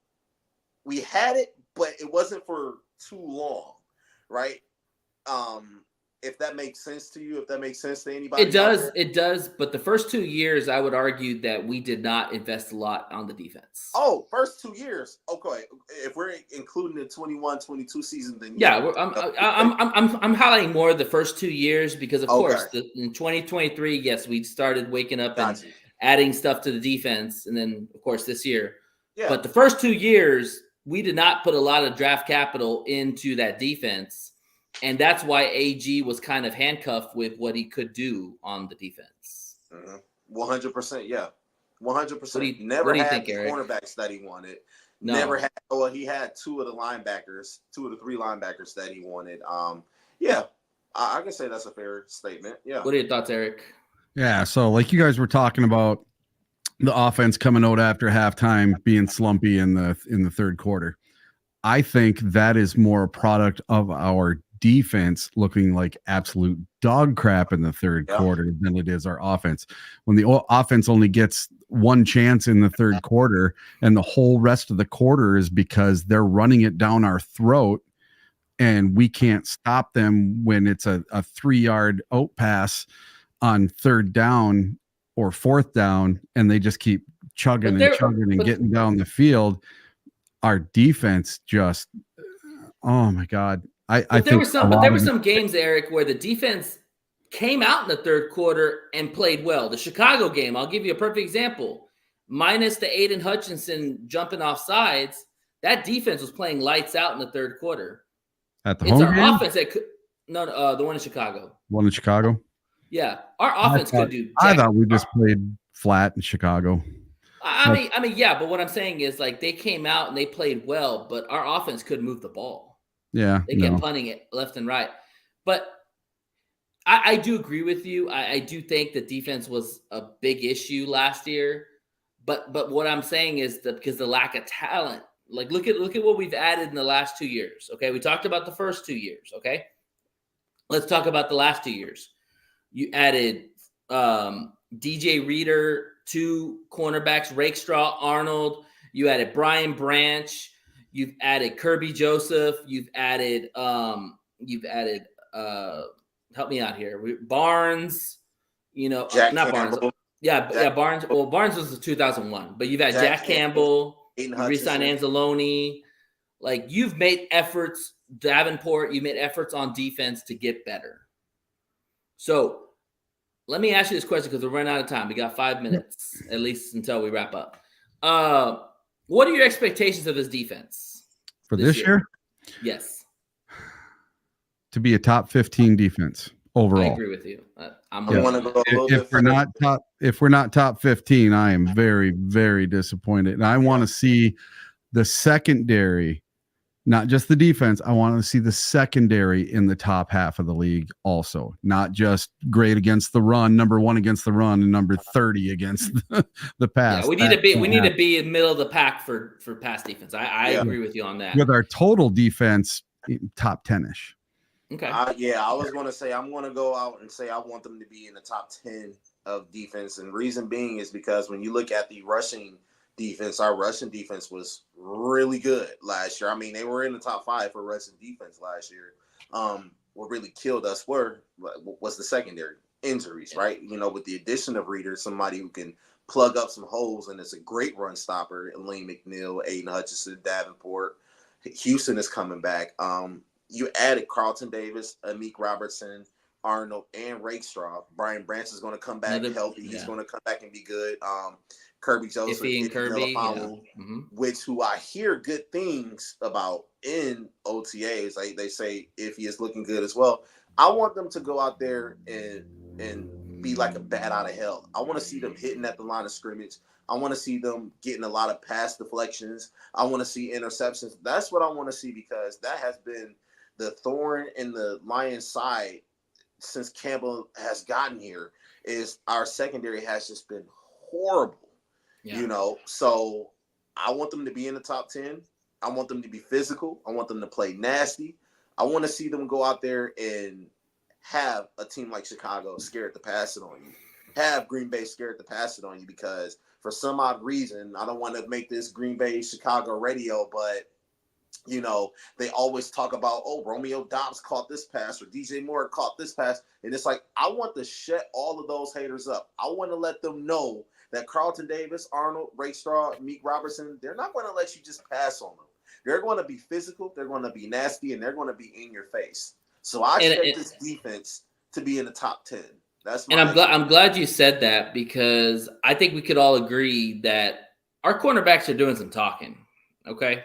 Speaker 4: we had it, but it wasn't for too long, right? If that makes sense to you, if that makes sense to anybody.
Speaker 3: It does. But the first 2 years, I would argue that we did not invest a lot on the defense.
Speaker 4: Oh, first 2 years. Okay. If we're including the 21-22 season, then
Speaker 3: I'm highlighting more of the first 2 years because, of course, in 2023, yes, we started waking up and adding stuff to the defense. And then, of course, this year. Yeah. But the first 2 years, we did not put a lot of draft capital into that defense. And that's why AG was kind of handcuffed with what he could do on the defense.
Speaker 4: 100%, yeah. 100%.
Speaker 3: Never
Speaker 4: had the cornerbacks that he wanted. No. Never had – well, he had two of the three linebackers that he wanted. I can say that's a fair statement, yeah.
Speaker 3: What are your thoughts, Eric?
Speaker 5: Yeah, so like you guys were talking about the offense coming out after halftime being slumpy in the third quarter. I think that is more a product of our defense looking like absolute dog crap in the third quarter than it is our offense. When the offense only gets one chance in the third quarter and the whole rest of the quarter is because they're running it down our throat and we can't stop them when it's a 3-yard out pass on third down or fourth down and they just keep chugging and getting down the field. Our defense just, oh my God. I think
Speaker 3: there were some games, Eric, where the defense came out in the third quarter and played well. The Chicago game, I'll give you a perfect example. Minus the Aiden Hutchinson jumping off sides, that defense was playing lights out in the third quarter.
Speaker 5: At the home game?
Speaker 3: Offense that could the one in Chicago.
Speaker 5: One in Chicago?
Speaker 3: Yeah, our offense could do.
Speaker 5: I thought we just played flat in Chicago.
Speaker 3: I mean, yeah, but what I'm saying is like they came out and they played well, but our offense couldn't move the ball.
Speaker 5: Yeah,
Speaker 3: they kept punting it left and right. But I do agree with you. I do think the defense was a big issue last year. But what I'm saying is that because the lack of talent, like look at what we've added in the last 2 years. Okay, we talked about the first 2 years. Okay, let's talk about the last 2 years. You added DJ Reader, 2 cornerbacks, Rakestraw, Arnold. You added Brian Branch. You've added Kirby Joseph. You've added help me out here. Barnes.
Speaker 4: Jack
Speaker 3: not
Speaker 4: Campbell.
Speaker 3: Barnes. Yeah, Barnes. Well, Barnes was the 2001, but you've had Jack Campbell. You re-signed Anzalone. Like, you've made efforts, Davenport. You made efforts on defense to get better. So let me ask you this question because we're running out of time. We got 5 minutes at least until we wrap up. What are your expectations of this defense
Speaker 5: for this year?
Speaker 3: Yes,
Speaker 5: to be a top 15 defense overall.
Speaker 3: I agree with you.
Speaker 4: I want to go a little
Speaker 5: if we're not top 15, I am very, very disappointed. And I want to see the secondary, not just the defense. I want to see the secondary in the top half of the league also, not just great against the run, number 1 against the run, and number 30 against the pass.
Speaker 3: Yeah, we need to be in the middle of the pack for pass defense. I agree with you on that.
Speaker 5: With our total defense, top 10-ish.
Speaker 3: Okay.
Speaker 4: I was going to say, I'm going to go out and say I want them to be in the top 10 of defense. And reason being is because when you look at the rushing defense, our rushing defense was really good last year. I mean, they were in the top 5 for rushing defense last year. What really killed us was the secondary injuries, right? With the addition of Reader, somebody who can plug up some holes, and it's a great run stopper. Lane McNeil, Aiden Hutchinson, Davenport. Houston is coming back. You added Carlton Davis, Amik Robertson, Arnold, and Rakestraw. Brian Branch is going to come back healthy. Yeah. He's going to come back and be good. Kirby Joseph, who I hear good things about in OTAs. Like they say, if he is looking good as well. I want them to go out there and be like a bat out of hell. I want to see them hitting at the line of scrimmage. I want to see them getting a lot of pass deflections. I want to see interceptions. That's what I want to see, because that has been the thorn in the Lions' side since Campbell has gotten here. Is our secondary has just been horrible. Yeah. So I want them to be in the top 10. I want them to be physical. I want them to play nasty. I want to see them go out there and have a team like Chicago scared to pass it on you. Have Green Bay scared to pass it on you, because for some odd reason, I don't want to make this Green Bay Chicago radio, but they always talk about, Romeo Doubs caught this pass, or DJ Moore caught this pass. And it's like, I want to shut all of those haters up. I want to let them know that Carlton Davis, Arnold, Rakestraw, Meek Robertson, they're not going to let you just pass on them. They're going to be physical, they're going to be nasty, and they're going to be in your face. So I expect this defense to be in the top 10. I'm
Speaker 3: glad you said that, because I think we could all agree that our cornerbacks are doing some talking. Okay.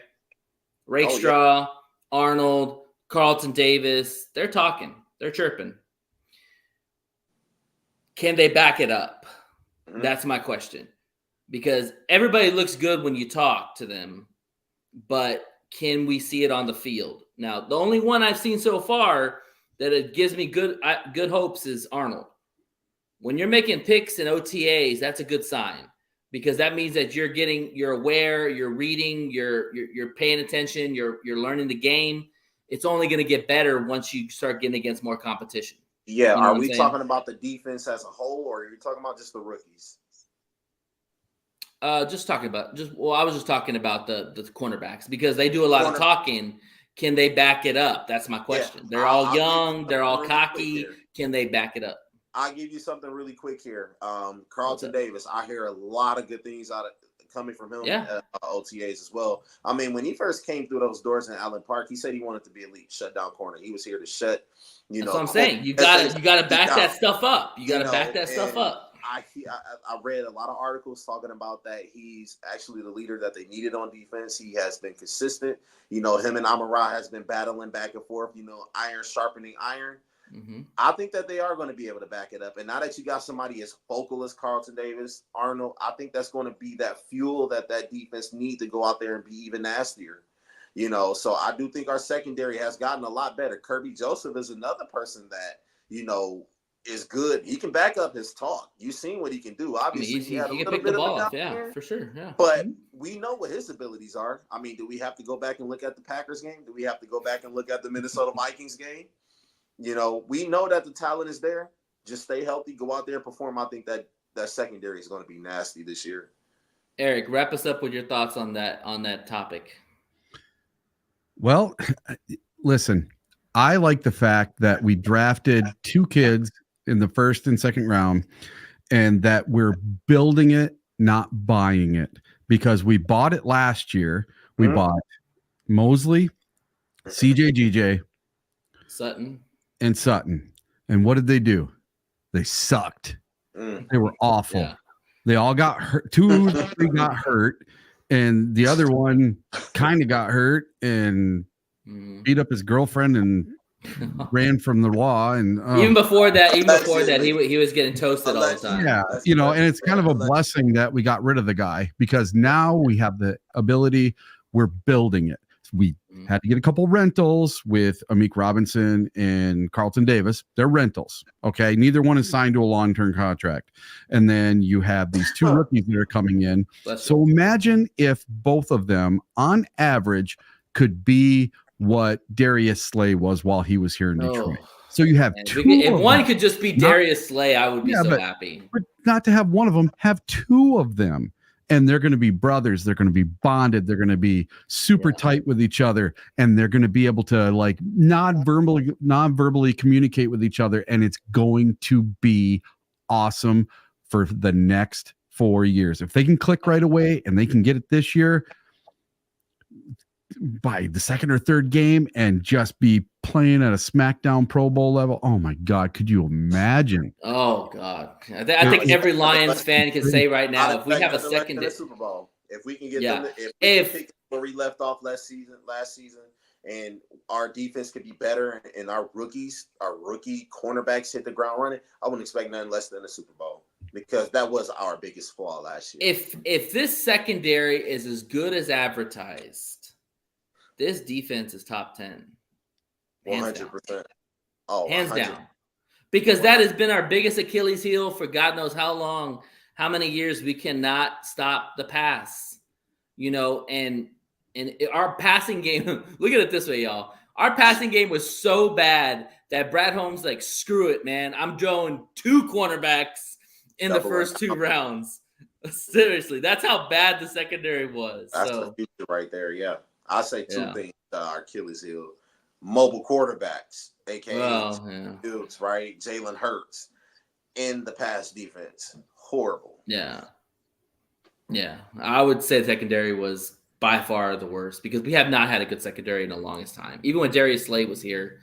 Speaker 3: Rakestraw, Arnold, Carlton Davis, they're talking. They're chirping. Can they back it up? Mm-hmm. That's my question. Because everybody looks good when you talk to them, but can we see it on the field? Now, the only one I've seen so far that it gives me good hopes is Arnold. When you're making picks and OTAs, that's a good sign, because that means that you're aware, you're reading, you're paying attention, you're learning the game. It's only going to get better once you start getting against more competition.
Speaker 4: Yeah. Are we talking about the defense as a whole, or are you talking about just the rookies?
Speaker 3: I was just talking about the cornerbacks, because they do a lot of talking. Can they back it up? That's my question. Yeah. They're all young. They're all cocky. Can they back it up?
Speaker 4: I'll give you something really quick here. Carlton Davis, I hear a lot of good things coming from him at OTAs as well. I mean, when he first came through those doors in Allen Park, he said he wanted to be elite shutdown corner. He was here to shut,
Speaker 3: That's what I'm saying. You got to back that stuff up. You got to back that stuff up.
Speaker 4: I read a lot of articles talking about that. He's actually the leader that they needed on defense. He has been consistent. Him and Amon-Ra has been battling back and forth, iron sharpening iron. Mm-hmm. I think that they are going to be able to back it up. And now that you got somebody as vocal as Carlton Davis, Arnold, I think that's going to be that fuel that defense need to go out there and be even nastier. So I do think our secondary has gotten a lot better. Kirby Joseph is another person that, is good. He can back up his talk. You've seen what he can do. Obviously,
Speaker 3: he
Speaker 4: had a
Speaker 3: can
Speaker 4: little
Speaker 3: pick
Speaker 4: bit
Speaker 3: the
Speaker 4: of a
Speaker 3: ball off.
Speaker 4: down
Speaker 3: Yeah,
Speaker 4: year,
Speaker 3: for sure. Yeah.
Speaker 4: but we know what his abilities are. I mean, do we have to go back and look at the Packers game? Do we have to go back and look at the Minnesota Vikings game? You know, we know that the talent is there. Just stay healthy, go out there, perform. I think that secondary is going to be nasty this year.
Speaker 3: Eric, wrap us up with your thoughts on that topic.
Speaker 5: Well, listen, I like the fact that we drafted 2 kids in the first and second round, and that we're building it, not buying it, because we bought it last year. We bought Mosley, CJ,
Speaker 3: Sutton.
Speaker 5: and Sutton. And what did they do? They sucked. They were awful.
Speaker 3: Yeah.
Speaker 5: They all got hurt. 2 or 3 got hurt, and the other one kind of got hurt and beat up his girlfriend and ran from the law. And
Speaker 3: even before that, he was getting toasted all the time.
Speaker 5: Yeah, you know, and it's kind of a blessing that we got rid of the guy, because now we have the ability. We're building it. We had to get a couple rentals with Amik Robinson and Carlton Davis. They're rentals. Okay. Neither one is signed to a long-term contract. And then you have these 2 rookies that are coming in. So imagine if both of them on average could be what Darius Slay was while he was here in Detroit. So you have 2.
Speaker 3: If one could just be Darius Slay, I would be so happy.
Speaker 5: But not to have one of them, have 2 of them. And they're going to be brothers. They're going to be bonded. They're going to be super tight with each other. And they're going to be able to like non-verbally communicate with each other. And it's going to be awesome for the next 4 years. If they can click right away and they can get it this year by the second or third game and just be playing at a SmackDown Pro Bowl level. Oh my God. Could you imagine?
Speaker 3: Oh God. I think every Lions fan can say right now, if we have a second
Speaker 4: Super Bowl, if we can get them if we pick where we left off last season, and our defense could be better and our rookie cornerbacks hit the ground running, I wouldn't expect nothing less than a Super Bowl, because that was our biggest flaw last year.
Speaker 3: If this secondary is as good as advertised, this defense is top 10.
Speaker 4: 100%.
Speaker 3: Hands down. Because that has been our biggest Achilles heel for God knows how long, how many years. We cannot stop the pass, you know, and our passing game, look at it this way, y'all. Our passing game was so bad that Brad Holmes like, screw it, man. I'm throwing 2 cornerbacks in the first 2 rounds. Seriously, that's how bad the secondary was.
Speaker 4: That's the future right there, yeah. I say 2 things our Achilles heel: mobile quarterbacks, aka dudes, right? Jalen Hurts in the pass defense, horrible.
Speaker 3: Yeah. I would say secondary was by far the worst, because we have not had a good secondary in the longest time. Even when Darius Slay was here,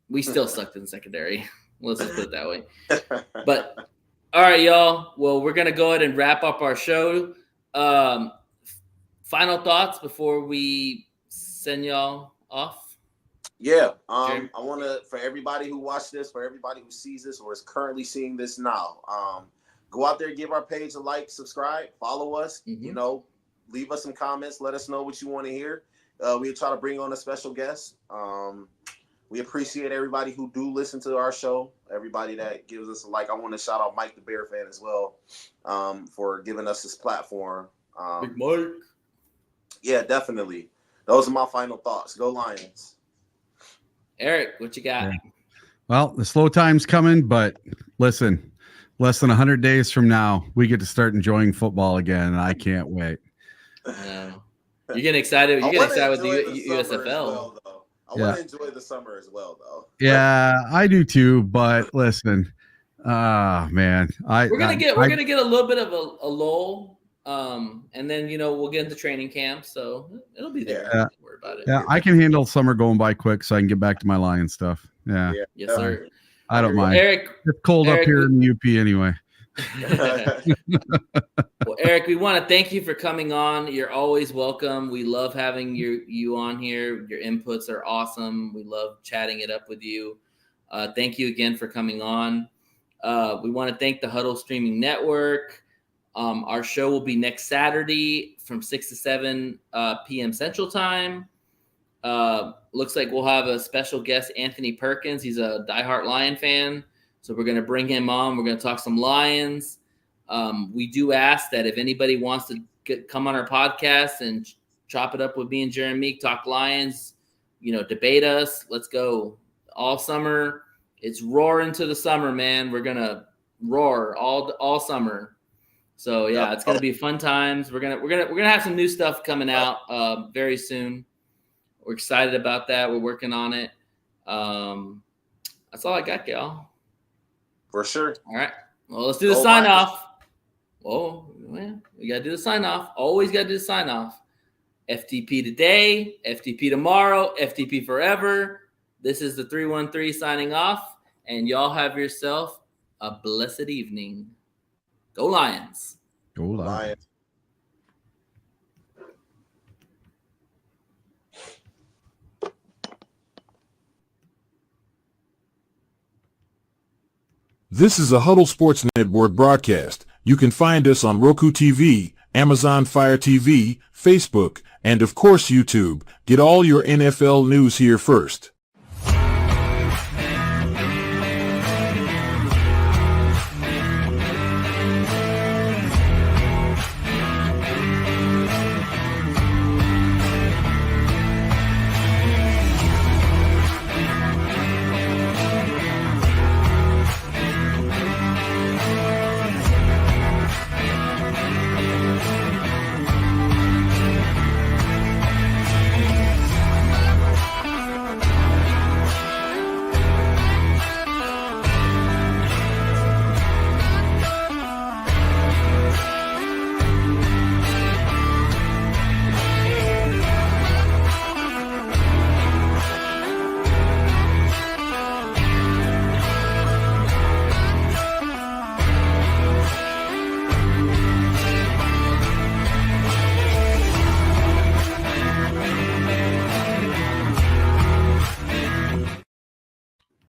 Speaker 3: we still sucked in the secondary. Let's just put it that way. But all right, y'all. Well, we're gonna go ahead and wrap up our show. Final thoughts before we send y'all off?
Speaker 4: Yeah. I want to, for everybody who watched this, for everybody who sees this or is currently seeing this now, go out there, give our page a like, subscribe, follow us, you know, leave us some comments. Let us know what you want to hear. We'll try to bring on a special guest. We appreciate everybody who do listen to our show, everybody that gives us a like. I want to shout out Mike the Bear fan as well, for giving us this platform.
Speaker 3: Big Mike.
Speaker 4: Yeah, definitely. Those are my final thoughts. Go Lions.
Speaker 3: Eric, what you got?
Speaker 5: Well, the slow time's coming, but listen, less than 100 days from now, we get to start enjoying football again, and I can't wait.
Speaker 3: You're getting excited. You're getting excited with the USFL.
Speaker 4: I want to enjoy the summer as well, though.
Speaker 5: Yeah, I do too. But listen, man,
Speaker 3: we're gonna get a little bit of a lull. And then, you know, we'll get into training camp, so it'll be there.
Speaker 5: Yeah.
Speaker 3: Don't worry about it.
Speaker 5: Yeah, I can handle summer going by quick, so I can get back to my Lion stuff. Yeah.
Speaker 3: Yes, sir.
Speaker 5: I don't mind.
Speaker 3: Eric,
Speaker 5: it's cold up here in the UP anyway.
Speaker 3: Well, Eric, we want to thank you for coming on. You're always welcome. We love having you on here. Your inputs are awesome. We love chatting it up with you. Thank you again for coming on. We want to thank the Huddle Streaming Network. Our show will be next Saturday from 6 to 7 p.m. Central Time. Looks like we'll have a special guest, Anthony Perkins. He's a diehard Lion fan. So we're going to bring him on. We're going to talk some Lions. We do ask that if anybody wants to come on our podcast and chop it up with me and Jeremy, talk Lions, debate us. Let's go all summer. It's roaring to the summer, man. We're going to roar all summer. So yeah, it's going to be fun times. We're going to have some new stuff coming out very soon. We're excited about that. We're working on it. That's all I got, y'all.
Speaker 4: For sure.
Speaker 3: All right. Well, let's do the sign off. Oh, yeah, we got to do the sign off. Always got to do the sign off. FTP today, FTP tomorrow, FTP forever. This is the 313 signing off, and y'all have yourself a blessed evening. Go Lions.
Speaker 5: Go Lions.
Speaker 6: This is a Huddle Sports Network broadcast. You can find us on Roku TV, Amazon Fire TV, Facebook, and of course YouTube. Get all your NFL news here first.